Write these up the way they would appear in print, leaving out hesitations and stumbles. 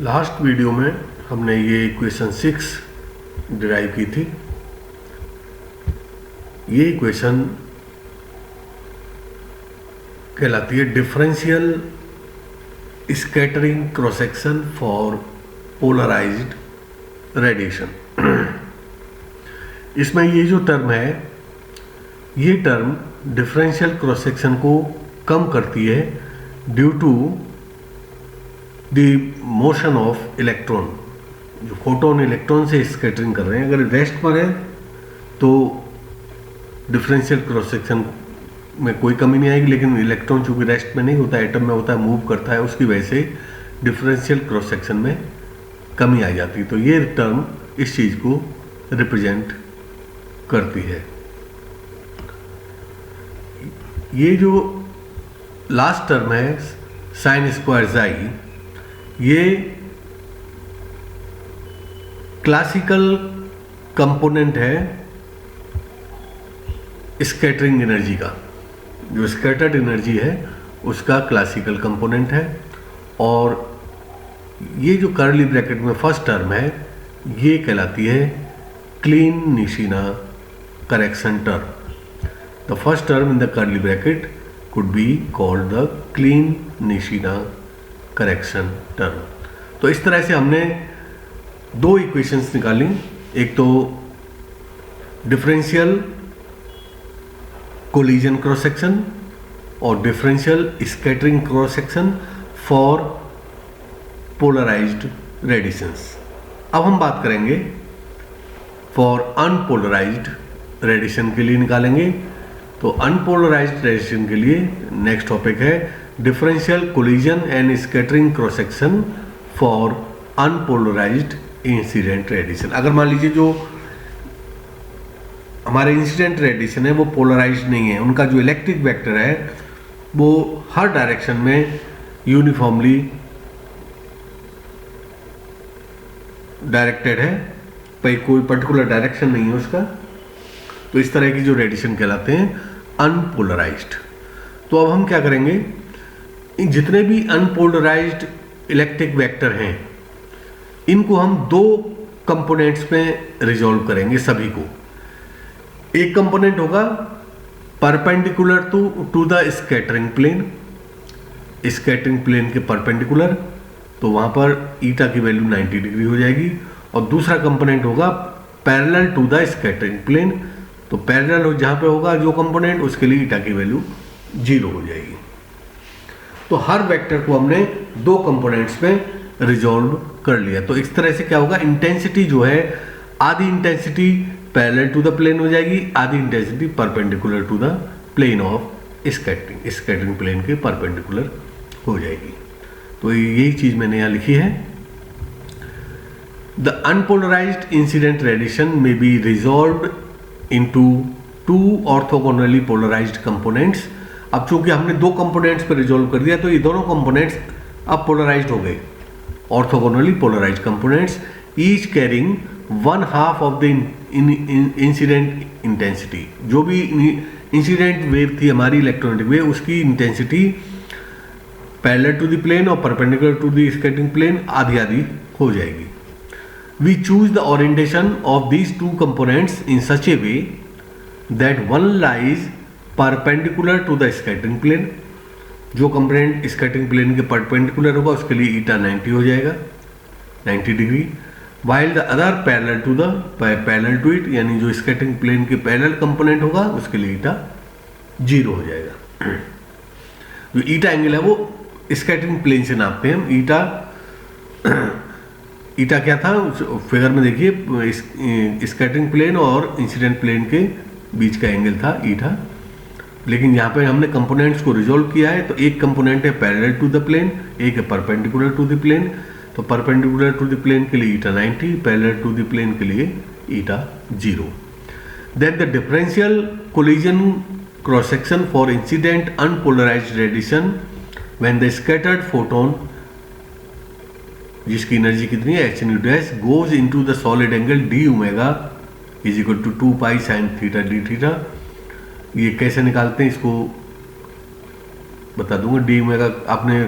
Last video में हमने ये इक्वेशन 6 डिराइव की थी। ये इक्वेशन कहलाती है differential scattering cross section for polarised radiation. इसमें ये जो टर्म है, ये टर्म डिफरेंशियल क्रॉस सेक्शन को कम करती है due to the motion of electron. जो फोटोन इलेक्ट्रॉन से स्कैटरिंग कर रहे हैं, अगर रेस्ट पर है तो डिफरेंशियल क्रॉस सेक्शन में कोई कमी नहीं आएगी, लेकिन इलेक्ट्रॉन चूंकि रेस्ट में नहीं होता है, एटम में होता है, मूव करता है, उसकी वजह से डिफरेंशियल क्रॉस सेक्शन में कमी आ जाती है। तो ये टर्म इस चीज़ को रिप्रेजेंट करती है। ये जो लास्ट टर्म है साइन स्क्वायर जाई, ये क्लासिकल कंपोनेंट है स्कैटरिंग एनर्जी का। जो स्कैटर्ड एनर्जी है उसका क्लासिकल कंपोनेंट है। और ये जो कर्ली ब्रैकेट में फर्स्ट टर्म है, ये कहलाती है Klein Nishina correction term. The first term in the curly bracket could be called the Klein Nishina correction term. तो इस तरह से हमने दो इक्वेशंस निकाली, एक तो डिफरेंशियल कोलिजन क्रॉस सेक्शन और differential scattering cross section for polarised radiations. अब हम बात करेंगे फॉर अनपोलराइज्ड रेडिएशन के लिए निकालेंगे। तो अनपोलराइज्ड रेडिएशन के लिए नेक्स्ट टॉपिक है differential collision and scattering cross section for unpolarised incident radiation. अगर मान लीजिए जो हमारे इंसिडेंट रेडिएशन है वो पोलराइज्ड नहीं है, उनका जो इलेक्ट्रिक वेक्टर है वो हर डायरेक्शन में यूनिफॉर्मली डायरेक्टेड है, कोई पर्टिकुलर डायरेक्शन नहीं है उसका, तो इस तरह की जो रेडिएशन कहलाते हैं अनपोलराइज्ड। तो अब हम क्या करेंगे, जितने भी अनपोलराइज्ड इलेक्ट्रिक वेक्टर हैं इनको हम दो कंपोनेंट्स में रिजॉल्व करेंगे सभी को। एक कंपोनेंट होगा perpendicular to the scattering plane, scattering plane के परपेंडिकुलर, तो वहां पर ईटा की वैल्यू 90 डिग्री हो जाएगी। और दूसरा कंपोनेंट होगा parallel to the scattering plane, तो पैरेलल जहां पे होगा जो कंपोनेंट, उसके लिए ईटा की वैल्यू 0 हो जाएगी। तो हर वेक्टर को हमने दो कंपोनेंट्स में रिजॉल्व कर लिया। तो इस तरह से क्या होगा, इंटेंसिटी जो है आधी intensity parallel to the plane हो जाएगी, आधी intensity perpendicular to the plane of scattering, scattering plane के परपेंडिकुलर हो जाएगी। तो यही चीज मैंने यहां लिखी है। The unpolarised incident radiation may be resolved into two orthogonally polarised components. अब चूंकि हमने दो कंपोनेंट्स पर रिजॉल्व कर दिया तो ये दोनों कंपोनेंट्स अब पोलराइज्ड हो गए, orthogonally polarised components, each carrying 1/2 of the incident intensity. जो भी इंसिडेंट वेव थी हमारी इलेक्ट्रोमैग्नेटिक वेव, उसकी intensity parallel to the plane और perpendicular to the scattering plane आधी आधी हो जाएगी। We choose the orientation of these two components in such a way that one lies perpendicular to the scattering plane। जो component scattering plane के perpendicular होगा उसके लिए ईटा 90 हो जाएगा, 90 degree, while the other parallel to it, यानी जो scattering plane के पैरेलल कंपोनेंट होगा उसके लिए ईटा 0 हो जाएगा। जो ईटा एंगल है वो स्कैटरिंग प्लेन से नापते हैं हम। ईटा क्या था फिगर में देखिए, स्कैटरिंग प्लेन और इंसिडेंट प्लेन के बीच का एंगल था ईटा। लेकिन यहाँ पे हमने कंपोनेंट्स को रिजॉल्व किया है, तो एक कंपोनेंट है पैरेलल टू द प्लेन, एक है परपेंडिकुलर टू द प्लेन। तो परपेंडिकुलर टू द प्लेन के लिए eta 90, parallel to the plane के लिए eta 0। Then the differential collision cross section for incident unpolarised radiation when the scattered photon, जिसकी energy कितनी है h nu dash, goes into the solid angle d omega is equal to 2 pi sine theta D theta. ये कैसे निकालते हैं इसको बता दूंगा। डी ओमेगा आपने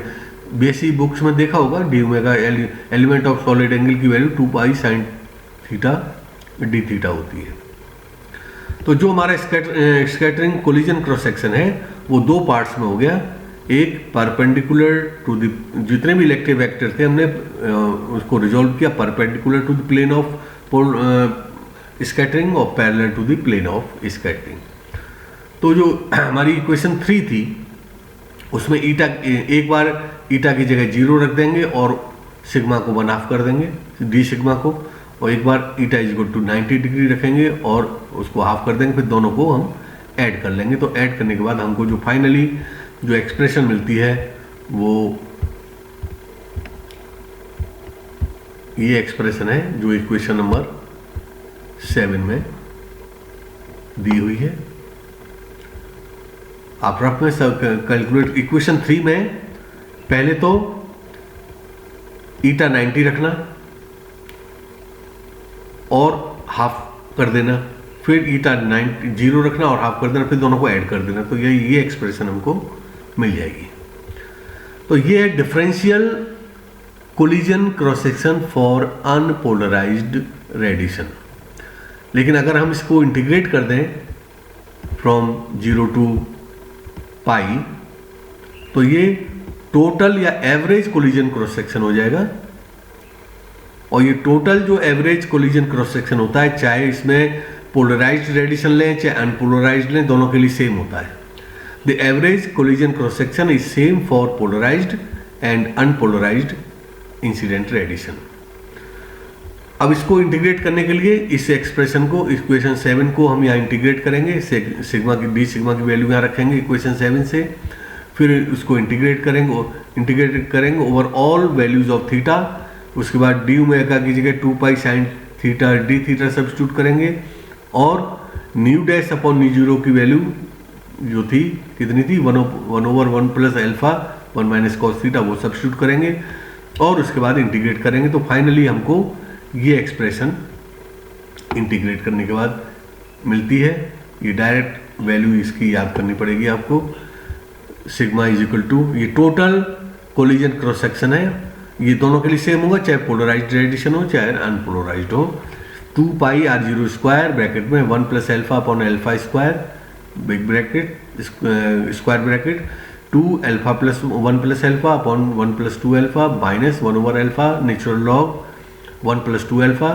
बीएससी बुक्स में देखा होगा, d omega element of solid angle की value 2 pi sine theta D theta होती है। तो जो हमारा स्कैटरिंग कोलिजन क्रॉस सेक्शन है वो दो पार्ट्स में हो गया। एक परपेंडिकुलर टू द, जितने भी इलेक्ट्रिक वेक्टर थे हमने उसको रिजॉल्व किया perpendicular to the plane of scattering और parallel to the plane of scattering. तो जो हमारी इक्वेशन 3 थी उसमें ईटा, एक बार ईटा की जगह 0 रख देंगे और सिग्मा को 1/2 कर देंगे, डी सिग्मा को, और एक बार eta is equal to 90 degree रखेंगे और उसको हाफ कर देंगे, फिर दोनों को हम ऐड कर लेंगे। तो ऐड करने के बाद हमको जो फाइनली जो एक्सप्रेशन मिलती है वो ये एक्सप्रेशन है जो इक्वेशन नंबर 7 में दी हुई है। आप रफ में कैलकुलेट, इक्वेशन 3 में पहले तो ईटा 90 रखना और हाफ कर देना, फिर ईटा 0 रखना और हाफ कर देना, फिर दोनों को ऐड कर देना, तो ये एक्सप्रेशन हमको मिल जाएगी। तो ये है differential collision cross section for unpolarised radiation. लेकिन अगर हम इसको इंटीग्रेट कर दें फ्रॉम 0 टू पाई तो ये टोटल या एवरेज कोलिजन क्रॉस सेक्शन हो जाएगा। और ये टोटल जो एवरेज कोलिजन क्रॉस सेक्शन होता है, चाहे इसमें पोलराइज्ड रेडिएशन लें चाहे अनपोलराइज्ड लें, दोनों के लिए सेम होता है। The average collision cross section is same for polarised and unpolarised incident radiation. अब इसको इंटीग्रेट करने के लिए इस एक्सप्रेशन को, इक्वेशन 7 को हम यहाँ इंटीग्रेट करेंगे, सिग्मा की डी सिग्मा की वैल्यू यहाँ रखेंगे इक्वेशन 7 से, फिर उसको इंटीग्रेट करेंगे over all values of theta. उसके बाद डी ओमेगा की जगह 2 pi sine theta D theta substitute करेंगे और new dash upon nu zero की वैल्यू जो थी कितनी थी 1/1 plus alpha 1 minus cos theta, वो सब्स्टिट्यूट करेंगे और उसके बाद इंटीग्रेट करेंगे। तो फाइनली हमको ये एक्सप्रेशन इंटीग्रेट करने के बाद मिलती है। ये डायरेक्ट वैल्यू इसकी याद करनी पड़ेगी आपको, सिग्मा इज इक्वल टू, ये टोटल कोलिजन क्रॉस सेक्शन है, ये दोनों के लिए सेम होगा, चाहे पोलराइज्ड रेडिएशन हो चाहे अनपोलराइज्ड हो। 2 पाई r0 स्क्वायर ब्रैकेट में 1 plus alpha upon alpha square big bracket square bracket 2 alpha plus 1 plus alpha upon 1 plus 2 alpha minus 1 over alpha natural log 1 plus 2 alpha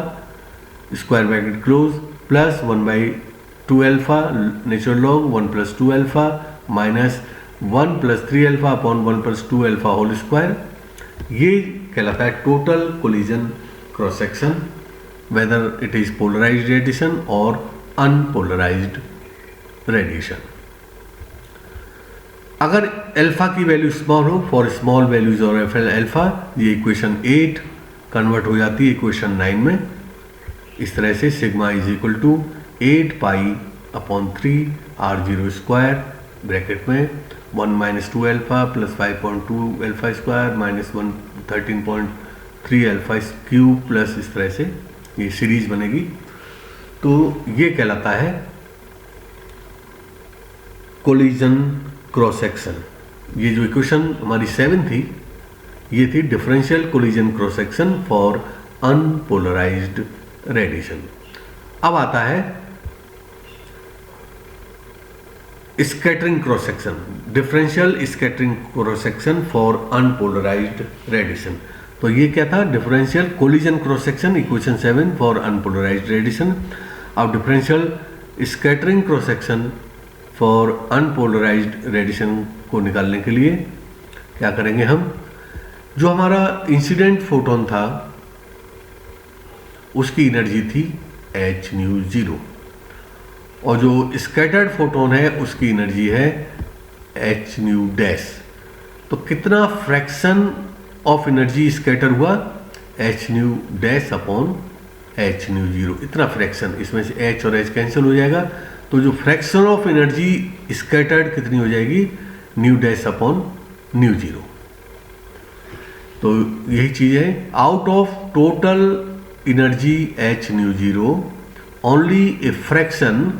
square bracket close plus 1/2 alpha natural log 1 plus 2 alpha minus 1 plus 3 alpha upon 1 plus 2 alpha whole square. ये कहलाता है total collision cross section, whether it is polarised radiation और unpolarised radiation. अगर alpha की value small हो, for small values और alpha, ये equation 8 convert हो जाती है इक्वेशन 9 में। इस तरह से sigma is equal to 8 pi upon 3 r0 square bracket में 1 minus 2 alpha plus 5.2 alpha square minus 13.3 alpha cube plus इस तरह से ये सीरीज बनेगी। तो ये कहलाता है कोलिजन क्रॉस सेक्शन। ये जो इक्वेशन हमारी 7 थी ये थी differential collision cross section for unpolarised radiation. अब आता है scattering cross section, differential scattering cross section for unpolarised radiation. तो ये क्या था, differential collision cross section equation 7 for unpolarised radiation. अब differential scattering cross section for unpolarised radiation को निकालने के लिए क्या करेंगे हम, जो हमारा इंसिडेंट फोटोन था उसकी एनर्जी थी h0 और जो स्कैटर्ड फोटोन है उसकी एनर्जी है h डैश। तो कितना फ्रैक्शन ऑफ एनर्जी स्कैटर हुआ, h डैश अपॉन h0, इतना फ्रैक्शन, इसमें से h और h कैंसिल हो जाएगा। तो जो फ्रैक्शन ऑफ एनर्जी स्कैटर्ड कितनी हो जाएगी, न्यू डैश अपॉन न्यू 0। तो यही चीज़ है, out of total energy h0 only a fraction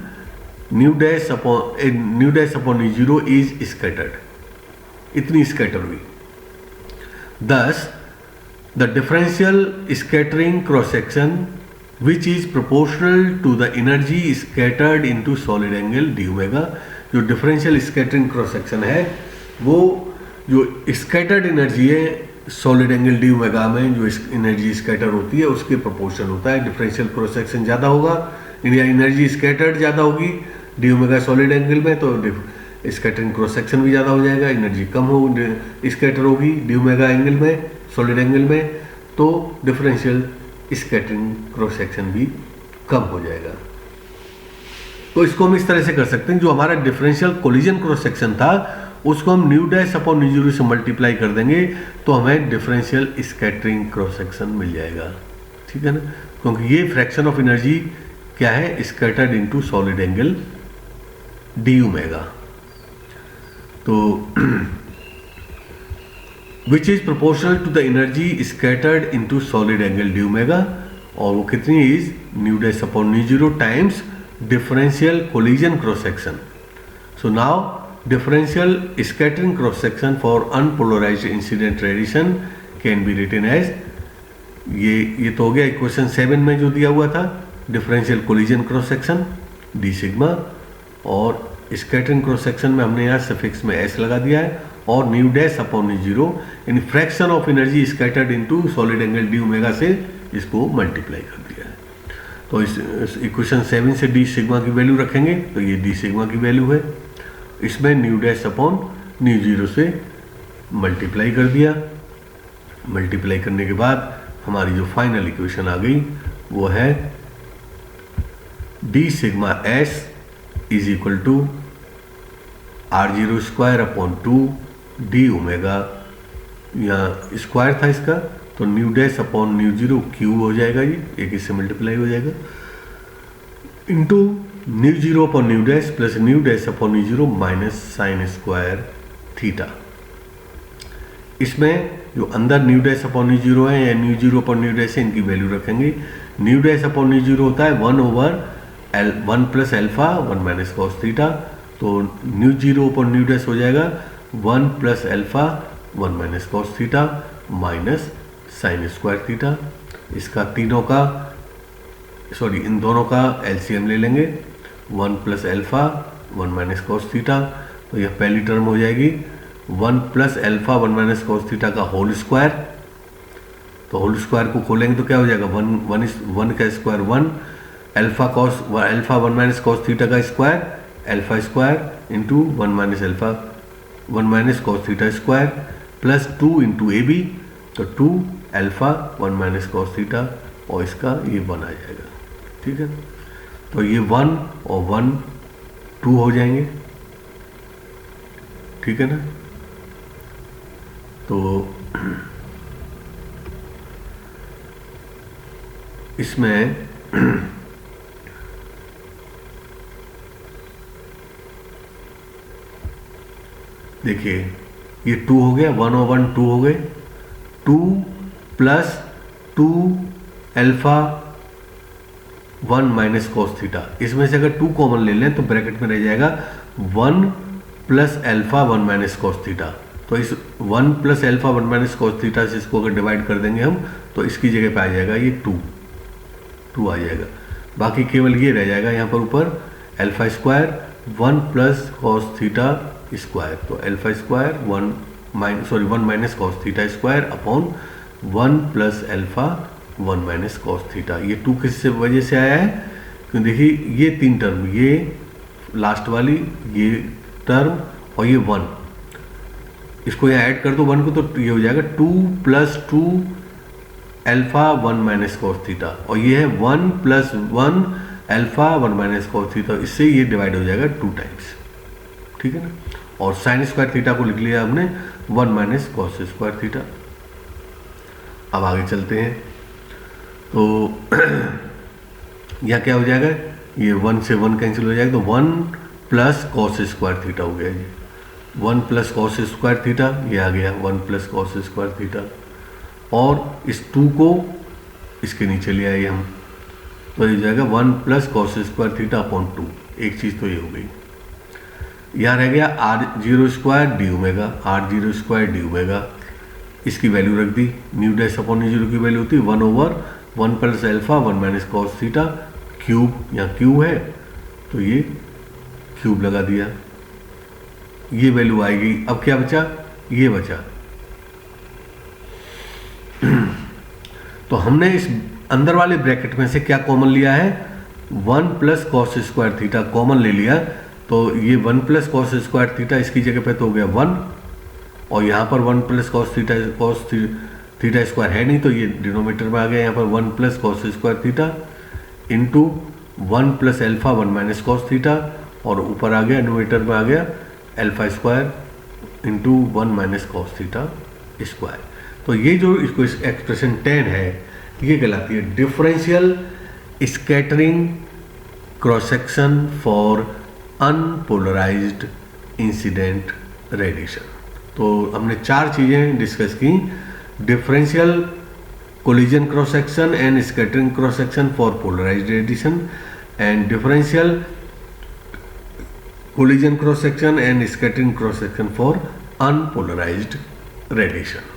new dash upon new 0 is scattered, इतनी स्कैटर हुई। Thus, the differential scattering cross section which is proportional to the energy scattered into solid angle d omega, जो differential scattering cross section है वो जो scattered energy है solid angle d omega में जो energy scatter होती है उसके प्रोपोर्शन होता है। डिफरेंशियल क्रॉस सेक्शन ज़्यादा होगा या एनर्जी स्कैटर्ड ज़्यादा होगी डी ओमेगा सॉलिड एंगल में, तो स्कैटरिंग क्रॉस सेक्शन भी ज़्यादा हो जाएगा। एनर्जी कम हो स्कैटर होगी डी ओमेगा एंगल में सॉलिड एंगल में, तो डिफरेंशियल स्कैटरिंग क्रॉस सेक्शन भी कम हो जाएगा। तो इसको हम इस तरह से कर सकते हैं, जो हमारा डिफरेंशियल कोलिजन क्रॉस सेक्शन था उसको हम new dash upon nu zero से मल्टीप्लाई कर देंगे तो हमें डिफरेंशियल स्कैटरिंग क्रॉस सेक्शन मिल जाएगा, ठीक है ना, क्योंकि ये फ्रैक्शन ऑफ एनर्जी क्या है, scattered into solid angle d omega, तो which is proportional to the energy scattered into solid angle d omega, और वो कितनी is nu dash upon nu zero times differential collision cross section. So now differential scattering cross section for unpolarized incident radiation can be written as ये तो हो गया equation 7 में जो दिया हुआ था differential collision cross section D sigma, और स्कैटरिंग क्रॉस सेक्शन में हमने यहाँ सफिक्स में एस लगा दिया है, और new dash upon nu zero in fraction of energy scattered into solid angle d omega से इसको मल्टीप्लाई कर दिया है। तो इस इक्वेशन 7 से डी सिग्मा की वैल्यू रखेंगे तो ये डी सिग्मा की वैल्यू है, इसमें new dash upon nu zero से मल्टीप्लाई कर दिया। मल्टीप्लाई करने के बाद हमारी जो फाइनल इक्वेशन आ गई वो है d sigma s is equal to r zero square upon 2 d omega, यहाँ स्क्वायर था इसका तो nu dash upon nu zero cube हो जाएगा, ये एक इससे मल्टीप्लाई हो जाएगा, into nu zero upon nu dash plus nu dash upon nu zero minus sine square theta. इसमें जो अंदर nu dash upon nu zero है या nu zero upon nu dash है इनकी वैल्यू रखेंगे। Nu dash upon nu zero होता है 1 over L 1 plus alpha 1 minus cos theta, तो nu zero upon nu dash हो जाएगा 1 plus alpha 1 minus cos theta minus sine square theta. इसका तीनों का इन दोनों का एलसीएम ले लेंगे 1 plus alpha 1 minus cos theta, तो यह पहली टर्म हो जाएगी 1 plus alpha 1 minus cos theta का होल स्क्वायर, तो होल स्क्वायर को खोलेंगे तो क्या हो जाएगा 1 का square 1 alpha 1 minus cos theta का square alpha square into 1 minus alpha 1 minus cos theta square plus 2 into A B, तो 2 एल्फा 1 माइनस कॉस थीटा और इसका ये 1 आ जाएगा, ठीक है। तो ये 1 और 1 2 हो जाएंगे, ठीक है ना। तो इसमें देखिए ये 2 हो गया 1 और 1 2 हो गए, 2 plus 2 alpha 1 minus cos theta, इसमें से अगर 2 कॉमन ले लें तो ब्रैकेट में रह जाएगा 1 plus alpha 1 minus cos theta, तो इस 1 plus alpha 1 minus cos theta से इसको अगर डिवाइड कर देंगे हम तो इसकी जगह पे आ जाएगा ये 2 आ जाएगा, बाकी केवल ये रह जाएगा यहाँ पर ऊपर alpha square 1 plus cos theta square, तो alpha square 1 minus cos theta square upon 1 plus alpha 1 minus cos theta. ये 2 किस वजह से आया है, क्योंकि देखिए ये 3 टर्म, ये लास्ट वाली ये टर्म और ये 1, इसको यहाँ ऐड कर दो 1 को तो ये हो जाएगा 2 plus 2 alpha 1 minus cos theta, और ये है 1 plus 1 alpha 1 minus cos theta, इससे ये डिवाइड हो जाएगा 2 टाइम्स, ठीक है ना। और साइन स्क्वायर थीटा को लिख लिया हमने 1 माइनस कॉस स्क्वायर थीटा। अब आगे चलते हैं, तो यह क्या हो जाएगा, ये 1 से 1 कैंसिल हो जाएगा, तो 1 प्लस कॉस स्क्वायर थीटा हो गया जी, 1 प्लस कॉस स्क्वायर थीटा ये आ गया 1 प्लस कॉस स्क्वायर थीटा, और इस 2 को इसके नीचे ले आए हम, तो ये जाएगा 1 plus cos square theta upon 2, एक चीज़ तो ये हो गई। यहाँ रह गया r0 square d omega, r0 square d omega, इसकी वैल्यू रख दी, nu dash upon nu zero की वैल्यू होती है 1/1 plus alpha 1 minus cos theta cube, यहाँ क्यूब है तो ये क्यूब लगा दिया, ये वैल्यू आएगी। अब क्या बचा, ये बचा। तो हमने इस अंदर वाले ब्रैकेट में से क्या कॉमन लिया है, 1 plus cos square theta common ले लिया, तो ये 1 प्लस कॉस स्क्वायर थीटा इसकी जगह पे तो हो गया 1, और यहाँ पर 1 प्लस कॉस थीटा स्क्वायर है नहीं तो ये डिनोमिनेटर में आ गया, यहाँ पर 1 plus cos square theta into 1 plus alpha 1 minus cos theta, और ऊपर आ गया न्यूमरेटर में आ गया alpha square into 1 minus cos theta square. तो ये जो इसको एक्सप्रेशन 10 है ये कहलाती है differential scattering cross section for unpolarised incident radiation. तो हमने 4 चीज़ें डिस्कस की, differential collision cross section and scattering cross section for polarised radiation, and differential collision cross section and scattering cross section for unpolarized radiation.